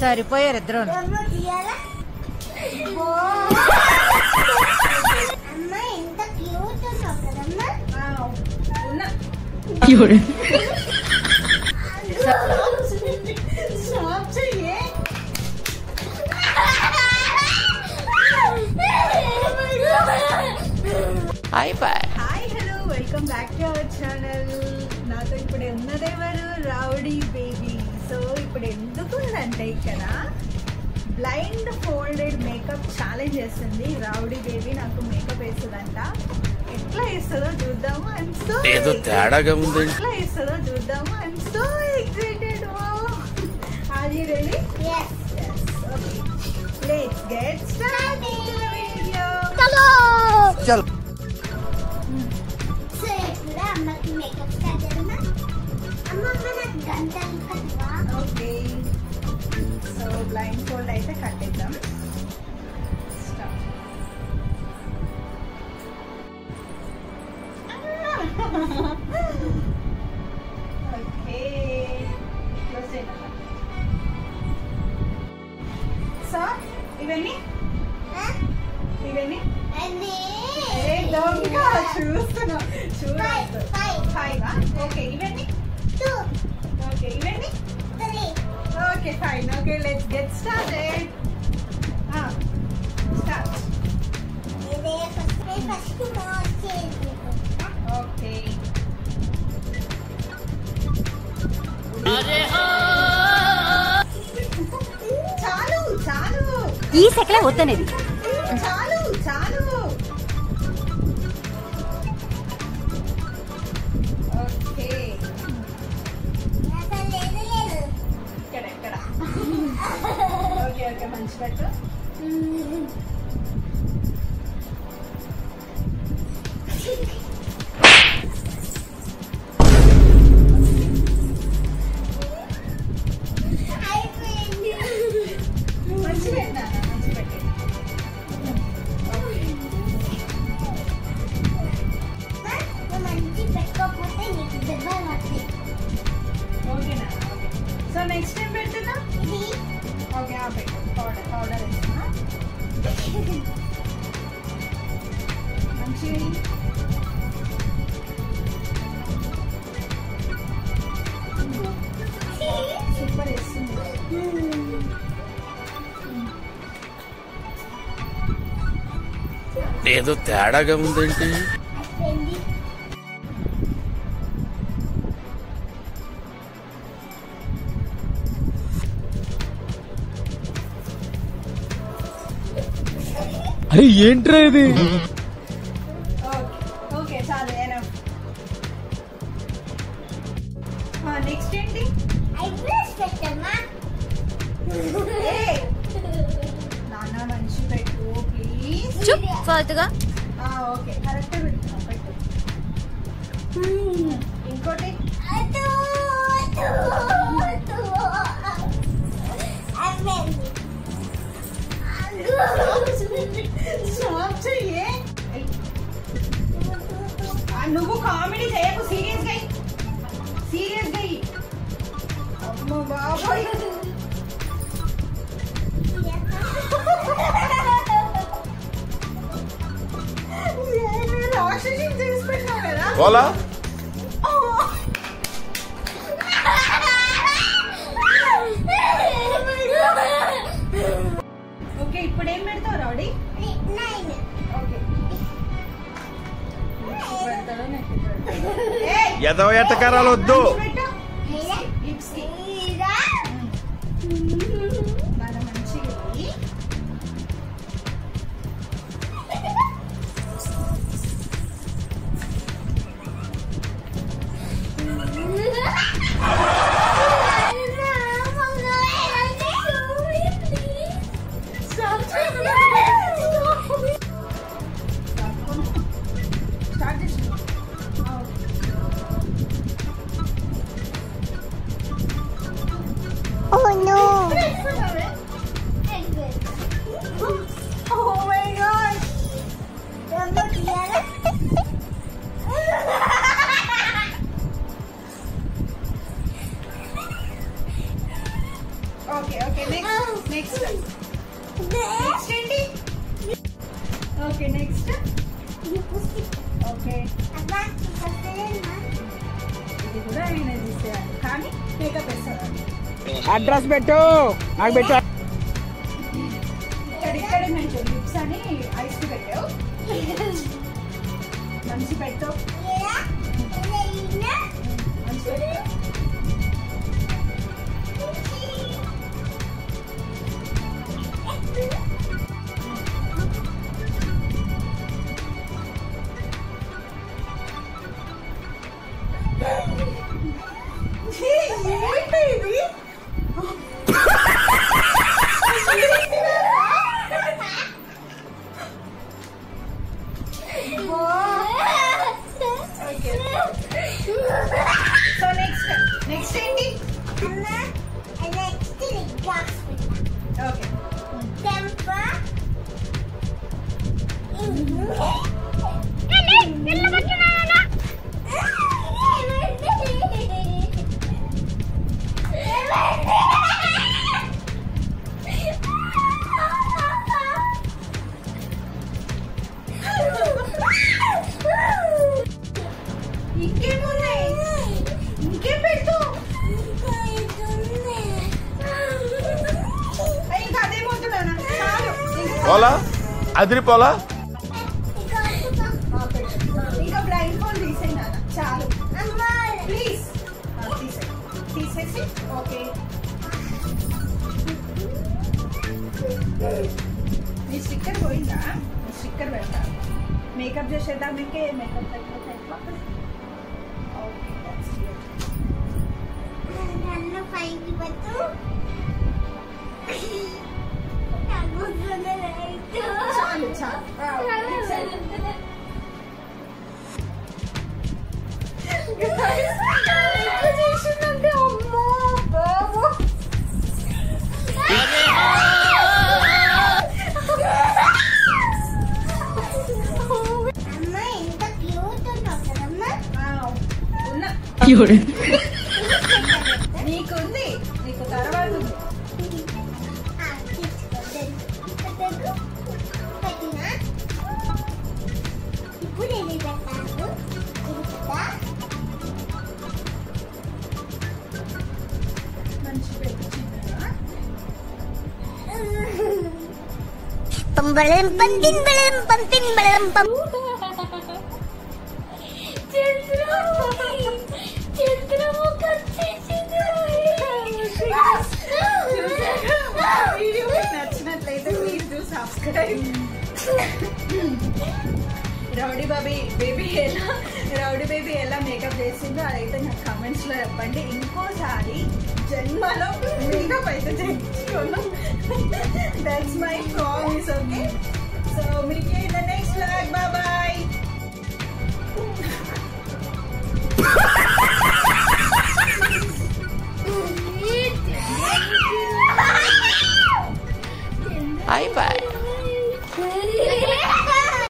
సరిపోయారు ఇద్దరు. Hi hello, welcome back to our channel. నాతో ఇప్పుడు ఉన్నదేవారు రౌడీ బేబీ. సో ఇప్పుడు ఎందుకు అంటే ఇక్కడ బ్లైండ్ ఫోల్డెడ్ మేకప్ ఛాలెంజ్ చేస్తుంది రౌడీ బేబీ. నాకు మేకప్ వేస్తుందంట. ఎట్లా వేస్తుందో చూద్దాము. ఏదో తేడాగా ఉంది. ఎట్లా వేస్తుందో చూద్దాము. I'm so excited. Are you ready? yes okay, let's get started the video. చలో ఓకే, సో బ్లైండ్ ఫోల్డ్ అయితే కట్టేద్దాం. ఓకే, సో ఇవన్నీ చూస్తున్నా. ఓకే, ఇవన్నీ ఓకే, ఇవన్నీ okay, fine. Okay, let's get started. Start. Okay, చాలు చాలు. ఈ సెకలే వద్దనేది. చాలు చాలు. ఓకే, ఇక్కడ ఇక్కడ. ఓకే ఓకే, మంచి పెట్టు. మంచి పెట్టినా, మంచి పెట్టి. ఓకేనా? ఓకే, సో నెక్స్ట్ టైం పెడుతున్నా. ఓకే, పెట్టు. పౌడర్ పౌడర్ వేస్తున్నా. మంచి సూపర్ వేస్తుంది. ఏదో తేడాగా ఉందేంటి? అరే ఏంట్రా ఇది? ఓకే, చాలు. నెక్స్ట్ ఏంటి? నాన్న మంచి పెట్టు ప్లీజ్. చూప్ ఫాల్తుగా. ఓకే, కరెక్ట్ పెడుతున్నా. పెట్టు. ఇంకోటి. స్టాప్ చెయ్యే. నువ్వు కామెడీ చేయకు. సీరియస్ గా సీరియస్ గా. అమ్మో బాబాయ్. రాక్షసిని చేసి పెట్టినావు కదా. పోలా ఓకే, ఇప్పుడు ఏం పెడతావు రౌడీ? ఓకే, ఎదవ ఎట్టకారాలు వద్దు. Oh no! Okay okay next ఏంటి? ఓకే నెక్స్ట్ ఓకే ఇది కూడా ఆయన తీసేయాలి కానీ మేకప్ వేస్తారు. అడ్రస్ పెట్టు నాకు పెట్టు. ఇక్కడే మంచి లిప్స్ అని ఐస్ పెట్టావు మంచి పెట్టావు మంచి పెట్టావు. ఏంటి ఇది? సో నెక్స్ట్ ఏంటి? ఓకే ఇంకేమున్నాయి? ఇంకేం పెట్టు. ఇంకా అదేమవుతున్నానా? చాలు పోలా అదిరిపోలా. ఇంకా బ్లైండ్ ఫోన్ తీసేనా? చాలు ప్లీజ్ తీసేసి ఓకే. మీ స్టిక్కర్ పోయిందా? మీ స్టిక్కర్ పెడతా. మేకప్ చేసేదానికే మేకప్ పెట్టకపోతే చాలు చాలు. చేసిందంటే అమ్మో బాబు నీకుంది, నీకు తర్వాత ఉంది. మంచి పెట్టిందా? పంబళం పంతిన్ బళం పంతిన్ బళం పం వీడియో నచ్చినట్లయితే please do subscribe. Rowdy baby ఎలా మేకప్ చేసిందో అదైతే నాకు కమెంట్స్ లో చెప్పండి. ఇంకోసారి జన్మలో మేకప్ అయితే చేయించుకోను. That's my promise. Okay so మీకు